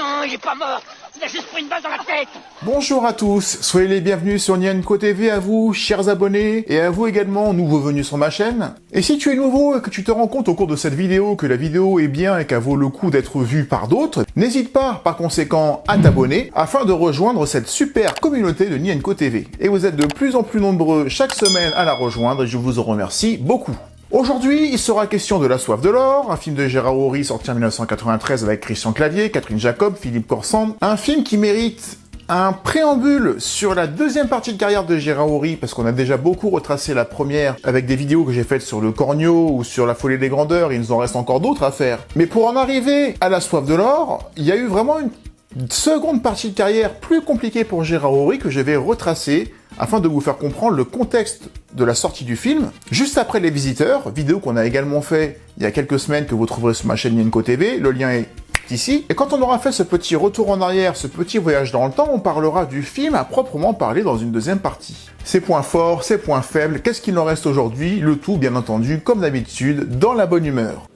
Non, il est pas mort. Il a juste pris une balle dans la tête. Bonjour à tous, soyez les bienvenus sur Nienko TV, à vous, chers abonnés, et à vous également, nouveaux venus sur ma chaîne. Et si tu es nouveau et que tu te rends compte au cours de cette vidéo que la vidéo est bien et qu'elle vaut le coup d'être vue par d'autres, n'hésite pas, par conséquent, à t'abonner, afin de rejoindre cette super communauté de Nienko TV. Et vous êtes de plus en plus nombreux chaque semaine à la rejoindre, et je vous en remercie beaucoup. Aujourd'hui, il sera question de La Soif de l'or, un film de Gérard Houry sorti en 1993 avec Christian Clavier, Catherine Jacob, Philippe Corsand. Un film qui mérite un préambule sur la deuxième partie de carrière de Gérard Houry, parce qu'on a déjà beaucoup retracé la première avec des vidéos que j'ai faites sur le Cornio ou sur La Folie des Grandeurs, il nous en reste encore d'autres à faire. Mais pour en arriver à La Soif de l'or, il y a eu vraiment une seconde partie de carrière plus compliquée pour Gérard Houry que je vais retracer afin de vous faire comprendre le contexte de la sortie du film. Juste après Les Visiteurs, vidéo qu'on a également fait il y a quelques semaines que vous trouverez sur ma chaîne Nienko TV, le lien est ici. Et quand on aura fait ce petit retour en arrière, ce petit voyage dans le temps, on parlera du film à proprement parler dans une deuxième partie. Ses points forts, ses points faibles, qu'est-ce qu'il en reste aujourd'hui, le tout bien entendu, comme d'habitude, dans la bonne humeur.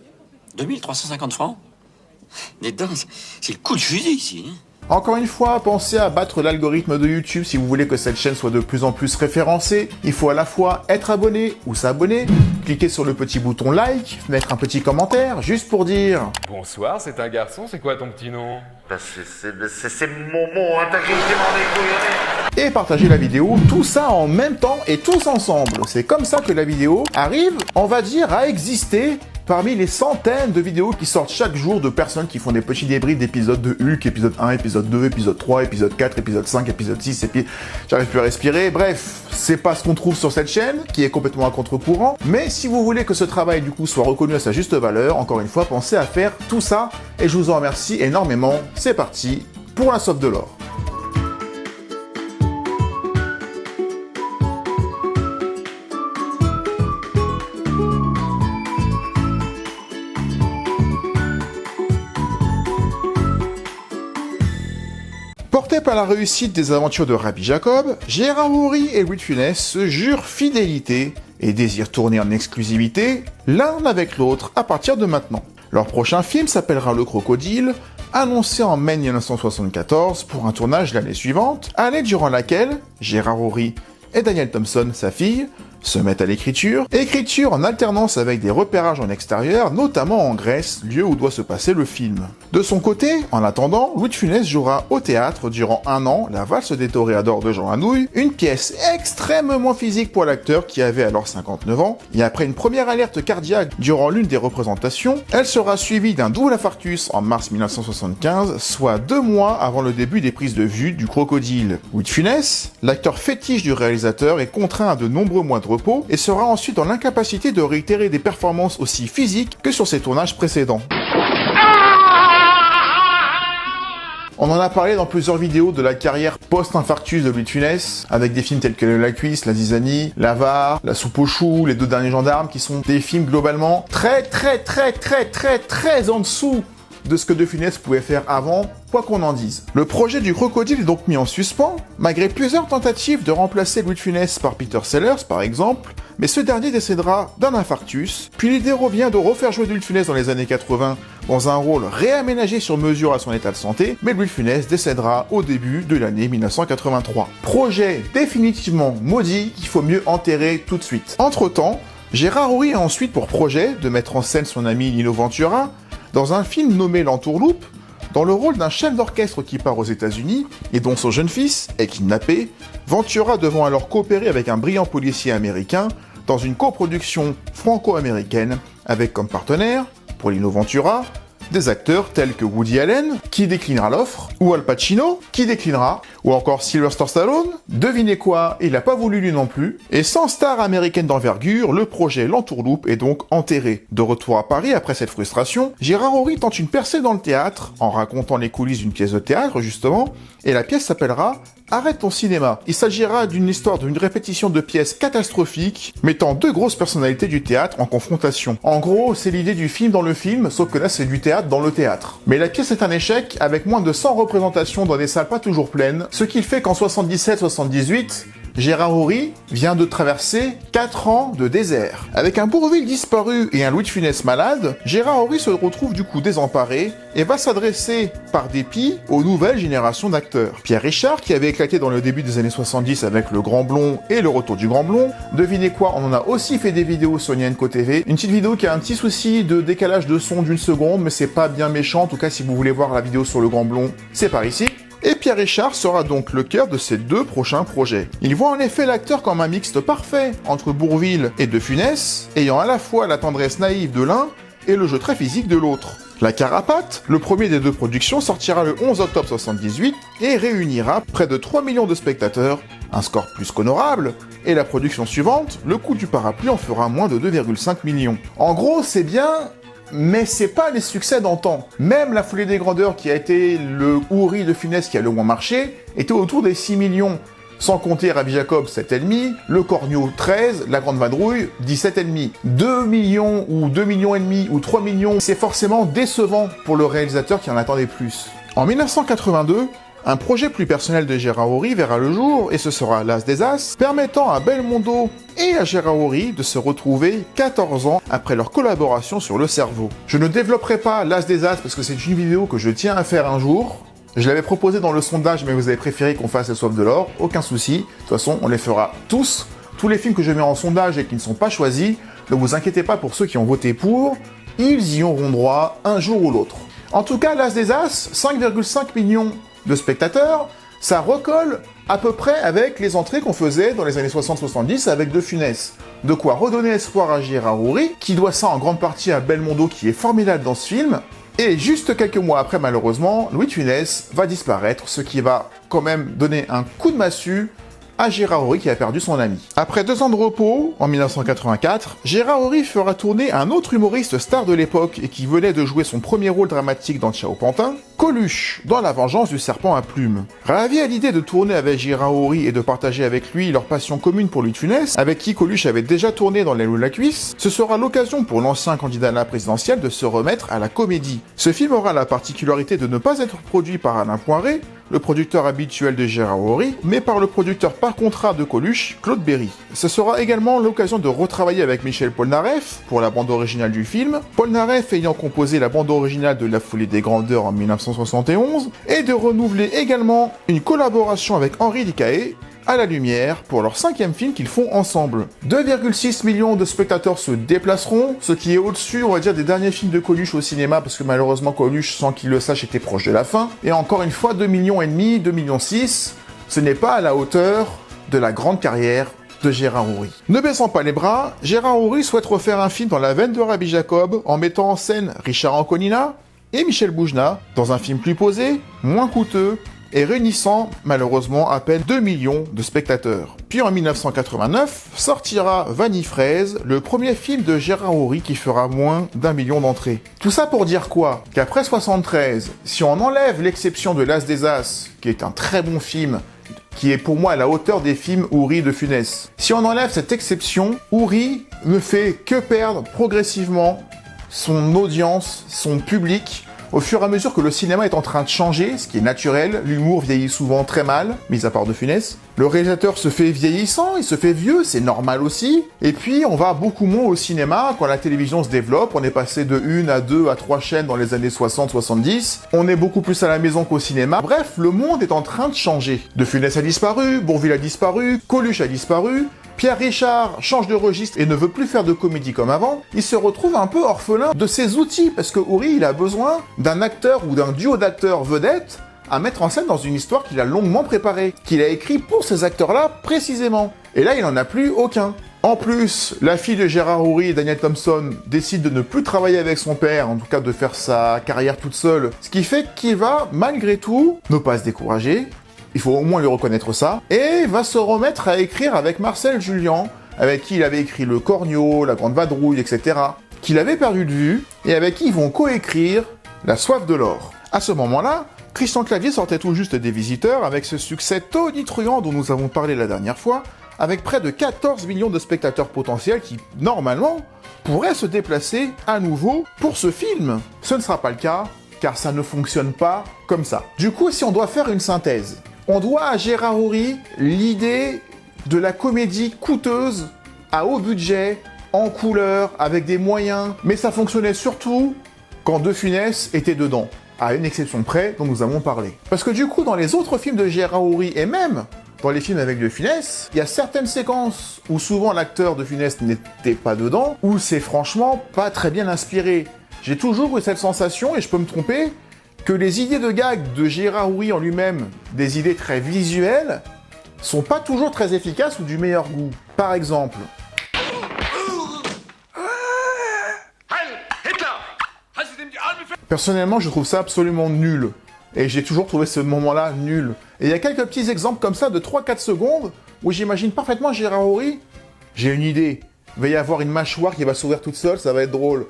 2350 francs? Dis donc, c'est le coup de fusil ici, hein. Encore une fois, pensez à battre l'algorithme de YouTube si vous voulez que cette chaîne soit de plus en plus référencée. Il faut à la fois être abonné ou s'abonner, cliquer sur le petit bouton like, mettre un petit commentaire, juste pour dire... Bonsoir, c'est un garçon, c'est quoi ton petit nom? C'est Momo, hein, t'as grillé dans les couilles. Et partager la vidéo, tout ça en même temps et tous ensemble. C'est comme ça que la vidéo arrive, on va dire, à exister parmi les centaines de vidéos qui sortent chaque jour de personnes qui font des petits débris d'épisodes de Hulk, épisode 1, épisode 2, épisode 3, épisode 4, épisode 5, épisode 6, j'arrive plus à respirer. Bref, c'est pas ce qu'on trouve sur cette chaîne, qui est complètement à contre-courant. Mais si vous voulez que ce travail, du coup, soit reconnu à sa juste valeur, encore une fois, pensez à faire tout ça. Et je vous en remercie énormément. C'est parti pour La Soif de l'or. Porté par la réussite des aventures de Rabbi Jacob, Gérard Houry et Louis de Funès se jurent fidélité et désirent tourner en exclusivité l'un avec l'autre à partir de maintenant. Leur prochain film s'appellera Le Crocodile, annoncé en mai 1974 pour un tournage l'année suivante, année durant laquelle Gérard Houry et Daniel Thompson, sa fille, se mettent à l'écriture en alternance avec des repérages en extérieur, notamment en Grèce, lieu où doit se passer le film. De son côté, en attendant, Louis de Funès jouera au théâtre durant un an La Valse des Toréadors de Jean Anouilh, une pièce extrêmement physique pour l'acteur qui avait alors 59 ans, et après une première alerte cardiaque durant l'une des représentations, elle sera suivie d'un double infarctus en mars 1975, soit 2 mois avant le début des prises de vue du Crocodile. Louis de Funès, l'acteur fétiche du réalisateur, est contraint à de nombreux mois de repos et sera ensuite dans l'incapacité de réitérer des performances aussi physiques que sur ses tournages précédents. On en a parlé dans plusieurs vidéos de la carrière post-infarctus de Louis de Funès, avec des films tels que La Cuisse, La Zizanie, L'Avare, La Soupe aux choux, Les Deux Derniers Gendarmes, qui sont des films globalement très en dessous de ce que De Funès pouvait faire avant, quoi qu'on en dise. Le projet du Crocodile est donc mis en suspens, malgré plusieurs tentatives de remplacer Louis de Funès par Peter Sellers, par exemple, mais ce dernier décédera d'un infarctus, puis l'idée revient de refaire jouer Louis de Funès dans les années 80 dans un rôle réaménagé sur mesure à son état de santé, mais Louis de Funès décédera au début de l'année 1983. Projet définitivement maudit qu'il faut mieux enterrer tout de suite. Entre-temps, Gérard Houry a ensuite pour projet de mettre en scène son ami Lino Ventura dans un film nommé L'Entourloupe, dans le rôle d'un chef d'orchestre qui part aux États-Unis et dont son jeune fils est kidnappé. Ventura devant alors coopérer avec un brillant policier américain dans une coproduction franco-américaine avec comme partenaire, pour Lino Ventura, des acteurs tels que Woody Allen, qui déclinera l'offre, ou Al Pacino, qui déclinera, ou encore Sylvester Stallone. Devinez quoi, il n'a pas voulu lui non plus. Et sans star américaine d'envergure, le projet L'Entourloupe est donc enterré. De retour à Paris après cette frustration, Gérard Houry tente une percée dans le théâtre, en racontant les coulisses d'une pièce de théâtre justement, et la pièce s'appellera Arrête ton cinéma. Il s'agira d'une histoire d'une répétition de pièces catastrophiques, mettant deux grosses personnalités du théâtre en confrontation. En gros, c'est l'idée du film dans le film, sauf que là c'est du théâtre dans le théâtre. Mais la pièce est un échec, avec moins de 100 représentations dans des salles pas toujours pleines, ce qui fait qu'en 77-78, Gérard Houry vient de traverser 4 ans de désert. Avec un Bourvil disparu et un Louis de Funès malade, Gérard Houry se retrouve du coup désemparé et va s'adresser par dépit aux nouvelles générations d'acteurs. Pierre Richard, qui avait éclaté dans le début des années 70 avec Le Grand Blond et Le Retour du Grand Blond, devinez quoi, on en a aussi fait des vidéos sur Nienco TV. Une petite vidéo qui a un petit souci de décalage de son d'1 seconde, mais c'est pas bien méchant. En tout cas, si vous voulez voir la vidéo sur Le Grand Blond, c'est par ici. Et Pierre Richard sera donc le cœur de ces 2 prochains projets. Il voit en effet l'acteur comme un mixte parfait entre Bourvil et De Funès, ayant à la fois la tendresse naïve de l'un et le jeu très physique de l'autre. La Carapate, le premier des 2 productions, sortira le 11 octobre 1978 et réunira près de 3 millions de spectateurs, un score plus qu'honorable, et la production suivante, Le Coup du Parapluie, en fera moins de 2,5 millions. En gros, c'est bien, mais c'est pas les succès d'antan. Même La Folie des Grandeurs, qui a été le Houry de Funès qui a le moins marché, était autour des 6 millions. Sans compter Rabbi Jacob, 7,5, Le Corneau, 13, La Grande Vadrouille, 17,5. 2 millions ou 2 millions et demi ou 3 millions, c'est forcément décevant pour le réalisateur qui en attendait plus. En 1982, un projet plus personnel de Gérard Houry verra le jour, et ce sera L'As des As, permettant à Belmondo et à Gérard Houry de se retrouver 14 ans après leur collaboration sur Le Cerveau. Je ne développerai pas L'As des As parce que c'est une vidéo que je tiens à faire un jour. Je l'avais proposé dans le sondage, mais vous avez préféré qu'on fasse Les Soifs de l'Or, aucun souci. De toute façon, on les fera tous. Tous les films que je mets en sondage et qui ne sont pas choisis, ne vous inquiétez pas pour ceux qui ont voté pour, ils y auront droit un jour ou l'autre. En tout cas, L'As des As, 5,5 millions de spectateurs, ça recolle à peu près avec les entrées qu'on faisait dans les années 60-70 avec De Funès. De quoi redonner espoir à Gérard Houry, qui doit ça en grande partie à Belmondo qui est formidable dans ce film. Et juste quelques mois après, malheureusement, Louis de Funès va disparaître, ce qui va quand même donner un coup de massue à Gérard Houry qui a perdu son ami. Après 2 ans de repos, en 1984, Gérard Houry fera tourner un autre humoriste star de l'époque et qui venait de jouer son premier rôle dramatique dans Ciao Pantin, Coluche, dans La Vengeance du Serpent à Plumes. Ravi à l'idée de tourner avec Gérard Houry et de partager avec lui leur passion commune pour Louis de Funès, avec qui Coluche avait déjà tourné dans L'aile ou la cuisse, ce sera l'occasion pour l'ancien candidat à la présidentielle de se remettre à la comédie. Ce film aura la particularité de ne pas être produit par Alain Poiré, le producteur habituel de Gérard Houry, mais par le producteur par contrat de Coluche, Claude Berry. Ce sera également l'occasion de retravailler avec Michel Polnareff pour la bande originale du film, Polnareff ayant composé la bande originale de La Folie des Grandeurs en 1971, et de renouveler également une collaboration avec Henri Dicaé, à la lumière pour leur 5e film qu'ils font ensemble. 2,6 millions de spectateurs se déplaceront, ce qui est au-dessus, on va dire, des derniers films de Coluche au cinéma, parce que malheureusement Coluche, sans qu'il le sache, était proche de la fin. Et encore une fois, 2,5 millions, 2,6 millions, ce n'est pas à la hauteur de la grande carrière de Gérard Houry. Ne baissant pas les bras, Gérard Houry souhaite refaire un film dans la veine de Rabbi Jacob, en mettant en scène Richard Anconina et Michel Boujna, dans un film plus posé, moins coûteux, et réunissant malheureusement à peine 2 millions de spectateurs. Puis en 1989, sortira Vanille Fraise, le premier film de Gérard Houry qui fera moins d'1 million d'entrées. Tout ça pour dire quoi? Qu'après 73, si on enlève l'exception de L'As des As, qui est un très bon film, qui est pour moi à la hauteur des films Houry de Funès, si on enlève cette exception, Houry ne fait que perdre progressivement son audience, son public, au fur et à mesure que le cinéma est en train de changer, ce qui est naturel, l'humour vieillit souvent très mal, mis à part De Funès. Le réalisateur se fait vieillissant, il se fait vieux, c'est normal aussi. Et puis, on va beaucoup moins au cinéma quand la télévision se développe. On est passé de 1 à 2 à 3 chaînes dans les années 60-70. On est beaucoup plus à la maison qu'au cinéma. Bref, le monde est en train de changer. De Funès a disparu, Bourvil a disparu, Coluche a disparu. Pierre Richard change de registre et ne veut plus faire de comédie comme avant, il se retrouve un peu orphelin de ses outils, parce que Houry, il a besoin d'un acteur ou d'un duo d'acteurs vedettes à mettre en scène dans une histoire qu'il a longuement préparée, qu'il a écrit pour ces acteurs-là précisément. Et là, il n'en a plus aucun. En plus, la fille de Gérard Houry, Danielle Thompson, décide de ne plus travailler avec son père, en tout cas de faire sa carrière toute seule, ce qui fait qu'il va, malgré tout, ne pas se décourager, il faut au moins lui reconnaître ça, et va se remettre à écrire avec Marcel Julien, avec qui il avait écrit Le Corneau, La Grande Vadrouille, etc., qu'il avait perdu de vue, et avec qui ils vont coécrire La Soif de l'Or. À ce moment-là, Christian Clavier sortait tout juste des Visiteurs avec ce succès tonitruant dont nous avons parlé la dernière fois, avec près de 14 millions de spectateurs potentiels qui, normalement, pourraient se déplacer à nouveau pour ce film. Ce ne sera pas le cas, car ça ne fonctionne pas comme ça. Du coup, si on doit faire une synthèse, on doit à Gérard Houry l'idée de la comédie coûteuse à haut budget, en couleur, avec des moyens, mais ça fonctionnait surtout quand De Funès était dedans, à une exception près dont nous avons parlé. Parce que du coup, dans les autres films de Gérard Houry, et même dans les films avec De Funès, il y a certaines séquences où souvent l'acteur De Funès n'était pas dedans, où c'est franchement pas très bien inspiré. J'ai toujours eu cette sensation, et je peux me tromper, que les idées de gag de Gérard Houry en lui-même, des idées très visuelles, sont pas toujours très efficaces ou du meilleur goût. Par exemple, personnellement, je trouve ça absolument nul. Et j'ai toujours trouvé ce moment-là nul. Et il y a quelques petits exemples comme ça de 3-4 secondes où j'imagine parfaitement Gérard Houry. J'ai une idée. Il va y avoir une mâchoire qui va s'ouvrir toute seule, ça va être drôle.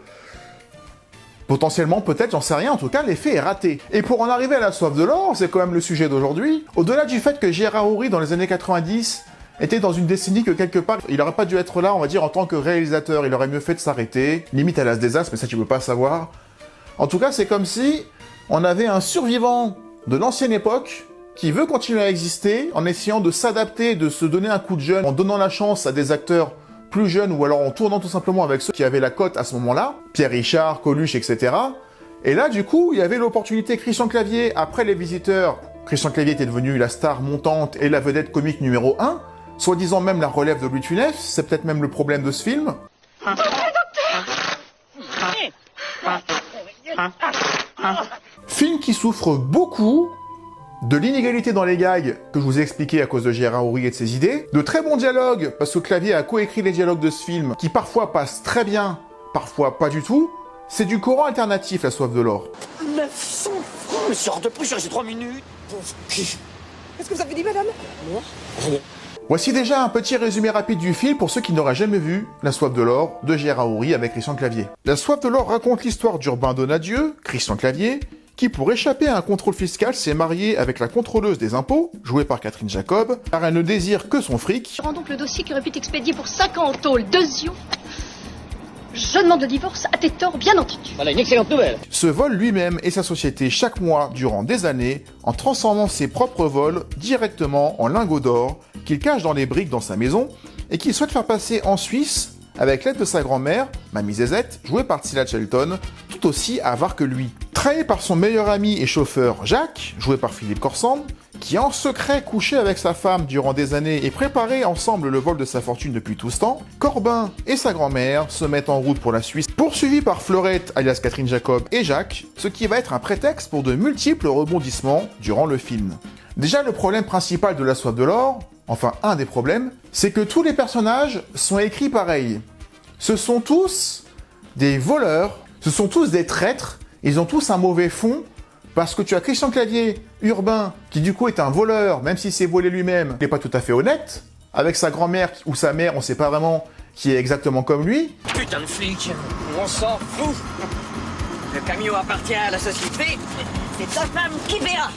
Potentiellement, peut-être, j'en sais rien, en tout cas, l'effet est raté. Et pour en arriver à la soif de l'or, c'est quand même le sujet d'aujourd'hui, au-delà du fait que Gérard Houry, dans les années 90, était dans une décennie que quelque part, il aurait pas dû être là, on va dire, en tant que réalisateur, il aurait mieux fait de s'arrêter, limite à l'as des as, mais ça tu peux pas savoir. En tout cas, c'est comme si on avait un survivant de l'ancienne époque qui veut continuer à exister en essayant de s'adapter, de se donner un coup de jeune, en donnant la chance à des acteurs plus jeunes ou alors en tournant tout simplement avec ceux qui avaient la cote à ce moment-là, Pierre Richard, Coluche, etc. Et là, du coup, il y avait l'opportunité Christian Clavier, après Les Visiteurs, Christian Clavier était devenu la star montante et la vedette comique numéro 1, soi-disant même la relève de Louis de Funès, c'est peut-être même le problème de ce film. Film qui souffre beaucoup de l'inégalité dans les gags que je vous ai expliqué à cause de Gérard Houry et de ses idées, de très bons dialogues, parce que Clavier a coécrit les dialogues de ce film, qui parfois passent très bien, parfois pas du tout. C'est du courant alternatif, La Soif de l'or. 900 francs, mais c'est hors de prix, j'ai 3 minutes. Qu'est-ce que vous avez dit, madame? Moi rien. Voici déjà un petit résumé rapide du film pour ceux qui n'auraient jamais vu La Soif de l'or de Gérard Houry avec Christian Clavier. La Soif de l'or raconte l'histoire d'Urbain Donadieu, Christian Clavier, qui pour échapper à un contrôle fiscal s'est marié avec la contrôleuse des impôts, jouée par Catherine Jacob, car elle ne désire que son fric. Je rends donc le dossier qui aurait pu t'expédier pour 5 ans en tôle, 2 yeux. Je demande le divorce à tes torts, bien entendu. Voilà une excellente nouvelle. Se vole lui-même et sa société chaque mois durant des années en transformant ses propres vols directement en lingots d'or qu'il cache dans les briques dans sa maison et qu'il souhaite faire passer en Suisse avec l'aide de sa grand-mère, Mamie Zézette, jouée par Tila Shelton, tout aussi avare que lui. Trahi par son meilleur ami et chauffeur Jacques, joué par Philippe Corsand, qui en secret couchait avec sa femme durant des années et préparait ensemble le vol de sa fortune depuis tout ce temps, Corbin et sa grand-mère se mettent en route pour la Suisse, poursuivis par Fleurette, alias Catherine Jacob et Jacques, ce qui va être un prétexte pour de multiples rebondissements durant le film. Déjà, le problème principal de La Soif de l'or, enfin un des problèmes, c'est que tous les personnages sont écrits pareil. Ce sont tous des voleurs, ce sont tous des traîtres, ils ont tous un mauvais fond, parce que tu as Christian Clavier, Urbain, qui du coup est un voleur, même s'il s'est volé lui-même, il n'est pas tout à fait honnête, avec sa grand-mère ou sa mère, on sait pas vraiment qui est exactement comme lui. Putain de flic, on s'en fout. Le camion appartient à la société, c'est ta femme qui paiera.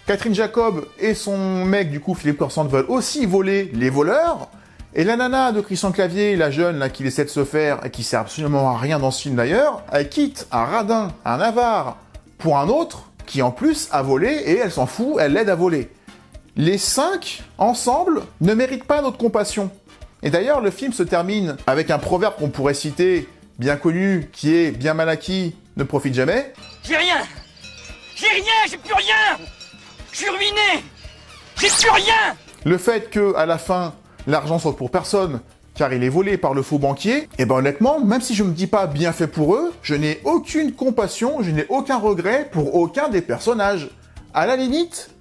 Catherine Jacob et son mec, du coup, Philippe Corsand, veulent aussi voler les voleurs. Et la nana de Christian Clavier, la jeune là qui essaie de se faire et qui sert absolument à rien dans ce film d'ailleurs, elle quitte un radin, un avare, pour un autre qui en plus a volé et elle s'en fout, elle l'aide à voler. Les 5, ensemble, ne méritent pas notre compassion. Et d'ailleurs, le film se termine avec un proverbe qu'on pourrait citer, bien connu, qui est « bien mal acquis, ne profite jamais ». J'ai rien. J'ai plus rien. Je suis ruiné. J'ai plus rien. Le fait que, à la fin, l'argent soit pour personne, car il est volé par le faux banquier, et ben honnêtement, même si je me dis pas bien fait pour eux, je n'ai aucune compassion, je n'ai aucun regret pour aucun des personnages. À la limite,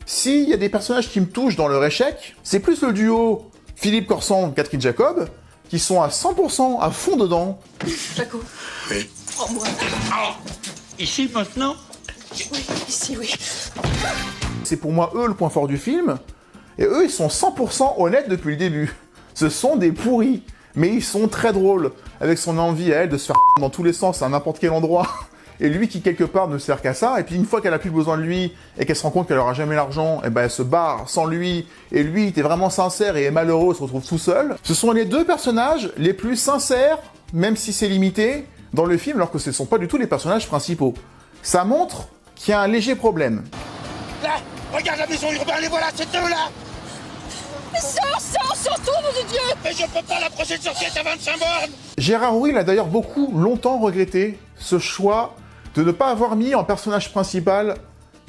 s'il y a des personnages qui me touchent dans leur échec, c'est plus le duo Philippe Corsand, Catherine Jacob, qui sont à 100% à fond dedans. Jaco. Oui. Prends-moi. Ici maintenant. Oui, ici, oui. C'est pour moi eux le point fort du film, et eux ils sont 100% honnêtes depuis le début. Ce sont des pourris, mais ils sont très drôles, avec son envie à elle de se faire dans tous les sens à n'importe quel endroit, et lui qui quelque part ne sert qu'à ça, et puis une fois qu'elle a plus besoin de lui, et qu'elle se rend compte qu'elle aura jamais l'argent, et ben elle se barre sans lui, et lui il était vraiment sincère et est malheureux, se retrouve tout seul. Ce sont les deux personnages les plus sincères, même si c'est limité, dans le film, alors que ce ne sont pas du tout les personnages principaux. Ça montre qu'il y a un léger problème. Là, regarde la maison urbaine, les voilà, ces deux là. Sors, nom de Dieu! Mais je peux pas, la prochaine sortie est à 25 bornes. Gérard Houry il a d'ailleurs longtemps regretté ce choix de ne pas avoir mis en personnage principal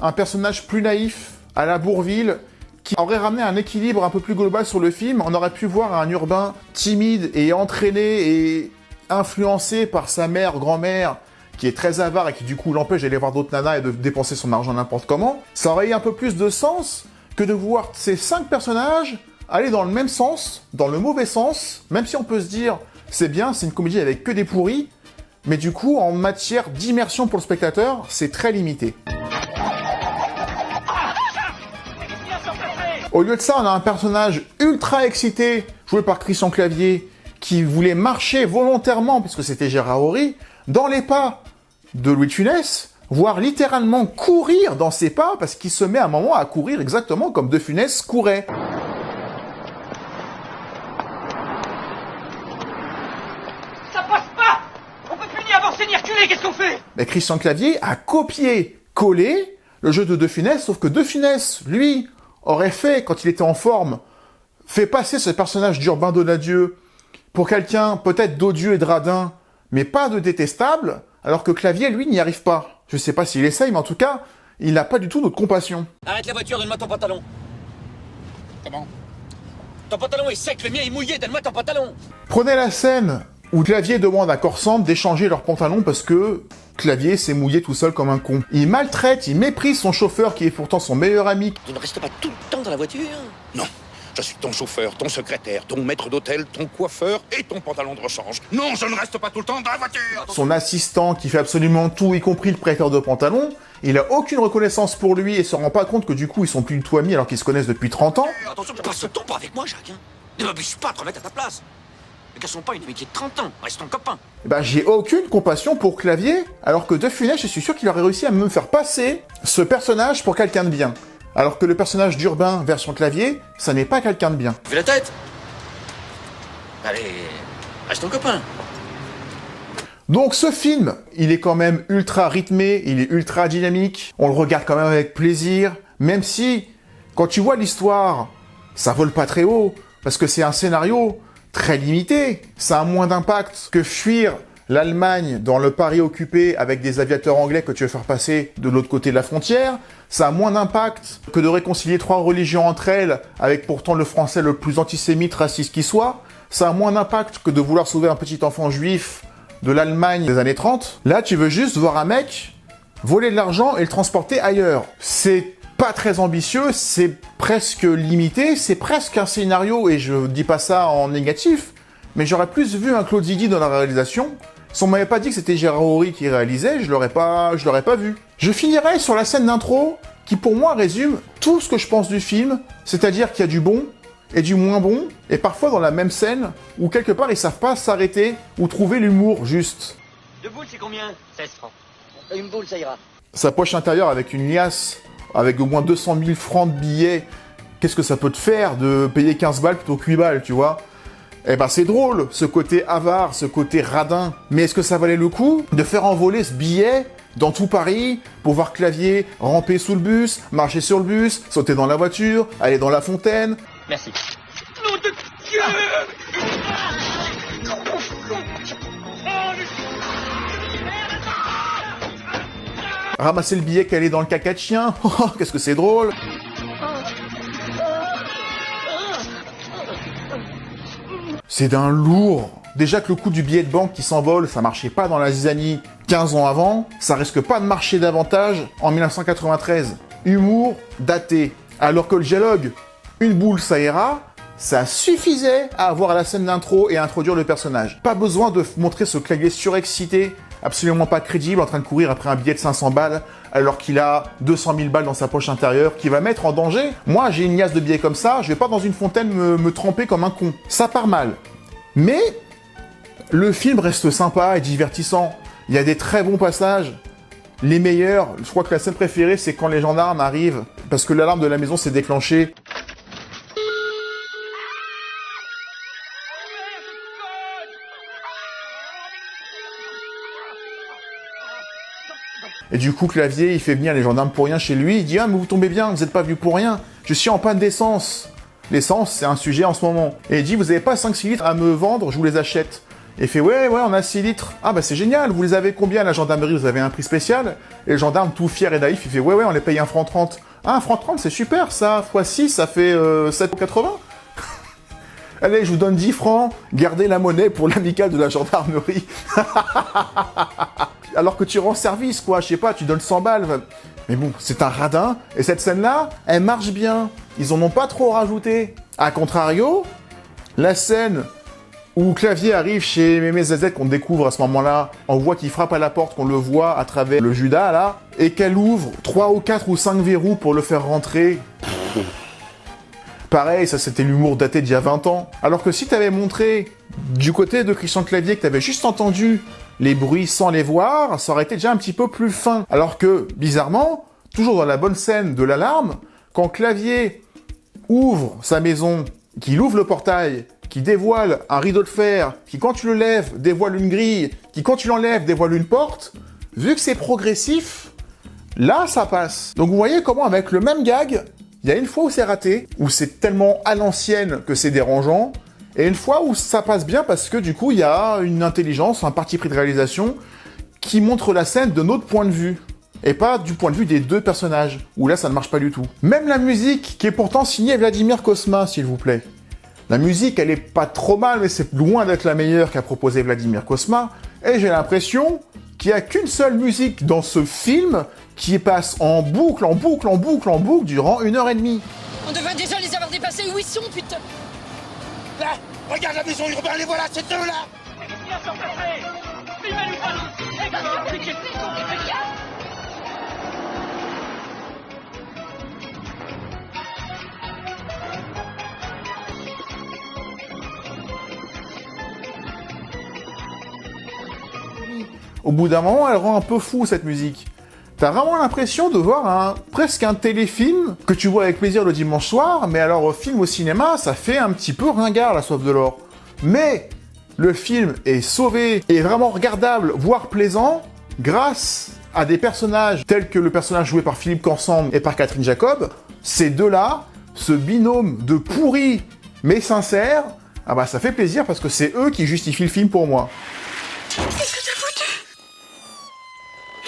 un personnage plus naïf à la Bourvil qui aurait ramené un équilibre un peu plus global sur le film. On aurait pu voir un urbain timide et entraîné et influencé par sa mère, grand-mère, qui est très avare et qui du coup l'empêche d'aller voir d'autres nanas et de dépenser son argent n'importe comment. Ça aurait eu un peu plus de sens que de voir ces 5 personnages aller dans le même sens, dans le mauvais sens, même si on peut se dire c'est bien, c'est une comédie avec que des pourris, mais du coup en matière d'immersion pour le spectateur, c'est très limité. Au lieu de ça, on a un personnage ultra excité, joué par Christian Clavier, qui voulait marcher volontairement, puisque c'était Gérard Houry, dans les pas de Louis de Funès, voire littéralement courir dans ses pas, parce qu'il se met à un moment à courir exactement comme De Funès courait. Ça passe pas! On peut plus ni avancer ni reculer, qu'est-ce qu'on fait? Mais Christian Clavier a copié-collé le jeu de Funès, sauf que De Funès, lui, aurait fait, quand il était en forme, fait passer ce personnage d'Urbain Donadieu pour quelqu'un peut-être d'odieux et de radin, mais pas de détestable, alors que Clavier, lui, n'y arrive pas. Je sais pas s'il essaye, mais en tout cas, il n'a pas du tout notre compassion. Arrête la voiture, donne-moi ton pantalon. Comment? Ton pantalon est sec, le mien est mouillé, donne-moi ton pantalon. Prenez la scène où Clavier demande à Corsante d'échanger leurs pantalons parce que Clavier s'est mouillé tout seul comme un con. Il maltraite, il méprise son chauffeur qui est pourtant son meilleur ami. Tu ne restes pas tout le temps dans la voiture? Non, je suis ton chauffeur, ton secrétaire, ton maître d'hôtel, ton coiffeur et ton pantalon de rechange. Non, je ne reste pas tout le temps dans la voiture. Son assistant qui fait absolument tout, y compris le prêteur de pantalons, il a aucune reconnaissance pour lui et se rend pas compte que du coup ils sont plus du tout amis alors qu'ils se connaissent depuis 30 ans. Attention, passe ton temps pas avec moi, Jacques. Hein. Ne m'oblige pas à te remettre à ta place. Ne cassons pas une amitié de 30 ans, restons copains. Eh ben, j'ai aucune compassion pour Clavier, alors que De Funès, je suis sûr qu'il aurait réussi à me faire passer ce personnage pour quelqu'un de bien. Alors que le personnage d'Urbain version Clavier, ça n'est pas quelqu'un de bien. Fais la tête. Allez, restons copains. Donc ce film, il est quand même ultra rythmé, il est ultra dynamique, on le regarde quand même avec plaisir, même si, quand tu vois l'histoire, ça vole pas très haut, parce que c'est un scénario très limité. Ça a moins d'impact que fuir l'Allemagne dans le Paris occupé avec des aviateurs anglais que tu veux faire passer de l'autre côté de la frontière. Ça a moins d'impact que de réconcilier 3 religions entre elles avec pourtant le français le plus antisémite, raciste qui soit. Ça a moins d'impact que de vouloir sauver un petit enfant juif de l'Allemagne des années 30. Là, tu veux juste voir un mec voler de l'argent et le transporter ailleurs. C'est pas très ambitieux, c'est presque limité, c'est presque un scénario, et je dis pas ça en négatif, mais j'aurais plus vu un Claude Zidi dans la réalisation. Si on m'avait pas dit que c'était Gérard Houry qui réalisait, je l'aurais pas vu. Je finirai sur la scène d'intro, qui pour moi résume tout ce que je pense du film, c'est-à-dire qu'il y a du bon et du moins bon, et parfois dans la même scène, où quelque part ils savent pas s'arrêter, ou trouver l'humour juste. 2 boules, c'est combien? 16 francs. Une boule, ça ira. Sa poche intérieure avec une liasse, avec au moins 200 000 francs de billets, qu'est-ce que ça peut te faire de payer 15 balles plutôt que 8 balles, tu vois? Eh ben c'est drôle, ce côté avare, ce côté radin. Mais est-ce que ça valait le coup de faire envoler ce billet dans tout Paris pour voir Clavier ramper sous le bus, marcher sur le bus, sauter dans la voiture, aller dans la fontaine? Merci. Nom de Dieu! Ramasser le billet qu'elle est dans le caca de chien? Oh, qu'est-ce que c'est drôle! C'est d'un lourd. Déjà que le coût du billet de banque qui s'envole, ça marchait pas dans la zizanie 15 ans avant, ça risque pas de marcher davantage en 1993. Humour daté. Alors que le dialogue, une boule ça ira, ça suffisait à avoir la scène d'intro et à introduire le personnage. Pas besoin de montrer ce Clavier surexcité, absolument pas crédible, en train de courir après un billet de 500 balles, alors qu'il a 200 000 balles dans sa poche intérieure, qui va mettre en danger. Moi, j'ai une liasse de billets comme ça, je vais pas dans une fontaine me tremper comme un con. Ça part mal. Mais le film reste sympa et divertissant. Il y a des très bons passages. Les meilleurs, je crois que la scène préférée, c'est quand les gendarmes arrivent, parce que l'alarme de la maison s'est déclenchée. Et du coup, Clavier, il fait venir les gendarmes pour rien chez lui. Il dit « Ah, mais vous tombez bien, vous n'êtes pas venu pour rien. Je suis en panne d'essence. L'essence, c'est un sujet en ce moment. Et il dit, vous avez pas 5-6 litres à me vendre, je vous les achète. Et il fait, ouais, on a 6 litres. Ah bah c'est génial, vous les avez combien à la gendarmerie? Vous avez un prix spécial? Et le gendarme, tout fier et naïf, il fait, ouais, on les paye 1 franc 30. Ah, 1 franc 30, c'est super, ça, x 6, ça fait 7,80. Allez, je vous donne 10 francs, gardez la monnaie pour l'amicale de la gendarmerie. Alors que tu rends service, quoi, je sais pas, tu donnes 100 balles. Mais bon, c'est un radin, et cette scène-là, elle marche bien. Ils en ont pas trop rajouté. A contrario, la scène où Clavier arrive chez Mémé Zazette, qu'on découvre à ce moment-là, on voit qu'il frappe à la porte, qu'on le voit à travers le Judas, là, et qu'elle ouvre 3 ou 4 ou 5 verrous pour le faire rentrer. Pareil, ça c'était l'humour daté d'il y a 20 ans. Alors que si t'avais montré du côté de Christian Clavier que t'avais juste entendu les bruits sans les voir, ça aurait été déjà un petit peu plus fin. Alors que, bizarrement, toujours dans la bonne scène de l'alarme, quand Clavier ouvre sa maison, qu'il ouvre le portail, qui dévoile un rideau de fer, qui quand tu le lèves, dévoile une grille, qui quand tu l'enlèves, dévoile une porte, vu que c'est progressif, là ça passe. Donc vous voyez comment avec le même gag, il y a une fois où c'est raté, où c'est tellement à l'ancienne que c'est dérangeant, et une fois où ça passe bien parce que du coup il y a une intelligence, un parti pris de réalisation qui montre la scène de notre point de vue. Et pas du point de vue des deux personnages, où là ça ne marche pas du tout. Même la musique, qui est pourtant signée Vladimir Cosma, s'il vous plaît. La musique, elle est pas trop mal, mais c'est loin d'être la meilleure qu'a proposé Vladimir Cosma. Et j'ai l'impression qu'il n'y a qu'une seule musique dans ce film qui passe en boucle, en boucle, en boucle, en boucle durant 1h30. On devrait déjà les avoir dépassés. Où ils sont, putain? Là, regarde la maison urbaine, les voilà, ces deux-là. Au bout d'un moment, elle rend un peu fou, cette musique. T'as vraiment l'impression de voir presque un téléfilm que tu vois avec plaisir le dimanche soir, mais alors film au cinéma, ça fait un petit peu ringard, La Soif de l'Or. Mais le film est sauvé, et vraiment regardable, voire plaisant, grâce à des personnages tels que le personnage joué par Philippe Corsemble et par Catherine Jacob. Ces deux-là, ce binôme de pourris mais sincères, ah bah ça fait plaisir parce que c'est eux qui justifient le film pour moi. Qu'est-ce que t'as foutu?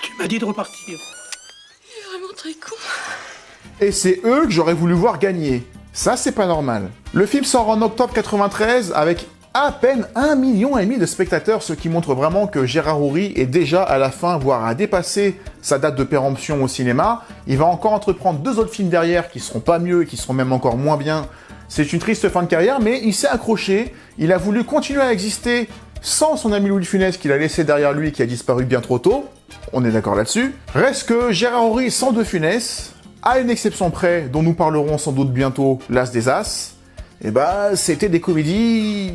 Tu m'as dit de repartir. Il est vraiment très con. Et c'est eux que j'aurais voulu voir gagner. Ça, c'est pas normal. Le film sort en octobre 93 avec à peine 1,5 million de spectateurs, ce qui montre vraiment que Gérard Houry est déjà à la fin, voire à dépasser sa date de péremption au cinéma. Il va encore entreprendre 2 autres films derrière qui seront pas mieux et qui seront même encore moins bien. C'est une triste fin de carrière, mais il s'est accroché. Il a voulu continuer à exister sans son ami Louis de Funès qu'il a laissé derrière lui et qui a disparu bien trop tôt. On est d'accord là-dessus. Reste que Gérard Houry sans De Funès, à une exception près, dont nous parlerons sans doute bientôt, L'As des As, et bah c'était des comédies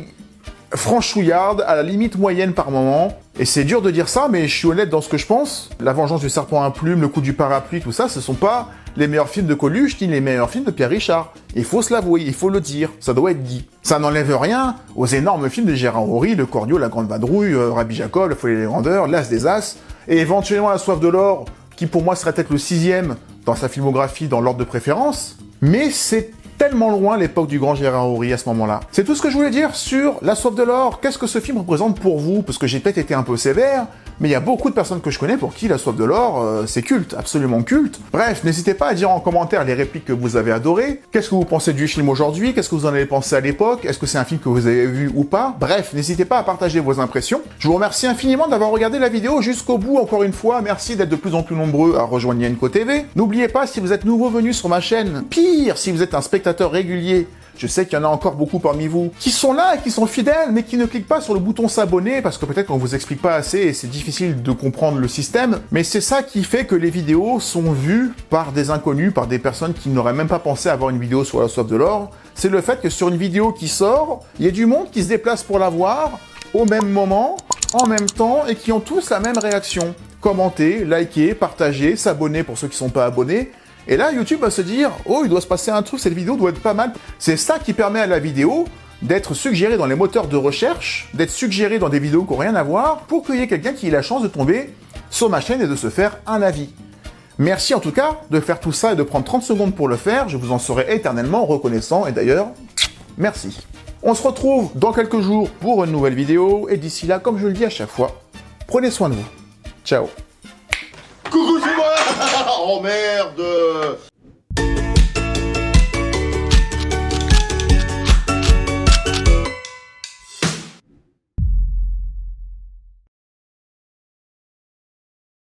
franchouillardes, à la limite moyenne par moment. Et c'est dur de dire ça, mais je suis honnête dans ce que je pense. La Vengeance du Serpent à Plume, Le Coup du Parapluie, tout ça, ce sont pas les meilleurs films de Coluche, ni les meilleurs films de Pierre Richard. Il faut se l'avouer, il faut le dire, ça doit être dit. Ça n'enlève rien aux énormes films de Gérard Houry, Le Cordio, La Grande Vadrouille, Rabbi Jacob, Le Folie des Grandeurs, L'As des As, et éventuellement La Soif de l'Or, qui pour moi serait peut-être le 6e dans sa filmographie, dans l'ordre de préférence. Mais c'est tellement loin l'époque du grand Gérard Houry à ce moment-là. C'est tout ce que je voulais dire sur La Soif de l'Or. Qu'est-ce que ce film représente pour vous? Parce que j'ai peut-être été un peu sévère, mais il y a beaucoup de personnes que je connais pour qui La Soif de l'Or, c'est culte, absolument culte. Bref, n'hésitez pas à dire en commentaire les répliques que vous avez adorées. Qu'est-ce que vous pensez du film aujourd'hui? Qu'est-ce que vous en avez pensé à l'époque? Est-ce que c'est un film que vous avez vu ou pas? Bref, n'hésitez pas à partager vos impressions. Je vous remercie infiniment d'avoir regardé la vidéo jusqu'au bout. Encore une fois, merci d'être de plus en plus nombreux à rejoindre Nienko TV. N'oubliez pas, si vous êtes nouveau venu sur ma chaîne, pire, si vous êtes un spectateur régulier, je sais qu'il y en a encore beaucoup parmi vous qui sont là et qui sont fidèles, mais qui ne cliquent pas sur le bouton s'abonner parce que peut-être qu'on vous explique pas assez et c'est difficile de comprendre le système. Mais c'est ça qui fait que les vidéos sont vues par des inconnus, par des personnes qui n'auraient même pas pensé avoir une vidéo sur La Soif de l'Or. C'est le fait que sur une vidéo qui sort, il y a du monde qui se déplace pour la voir au même moment, en même temps, et qui ont tous la même réaction. Commenter, liker, partager, s'abonner pour ceux qui sont pas abonnés. Et là, YouTube va se dire « Oh, il doit se passer un truc, cette vidéo doit être pas mal. » C'est ça qui permet à la vidéo d'être suggérée dans les moteurs de recherche, d'être suggérée dans des vidéos qui n'ont rien à voir, pour qu'il y ait quelqu'un qui ait la chance de tomber sur ma chaîne et de se faire un avis. Merci en tout cas de faire tout ça et de prendre 30 secondes pour le faire, je vous en serai éternellement reconnaissant, et d'ailleurs, merci. On se retrouve dans quelques jours pour une nouvelle vidéo, et d'ici là, comme je le dis à chaque fois, prenez soin de vous. Ciao. Coucou, c'est moi. Oh merde.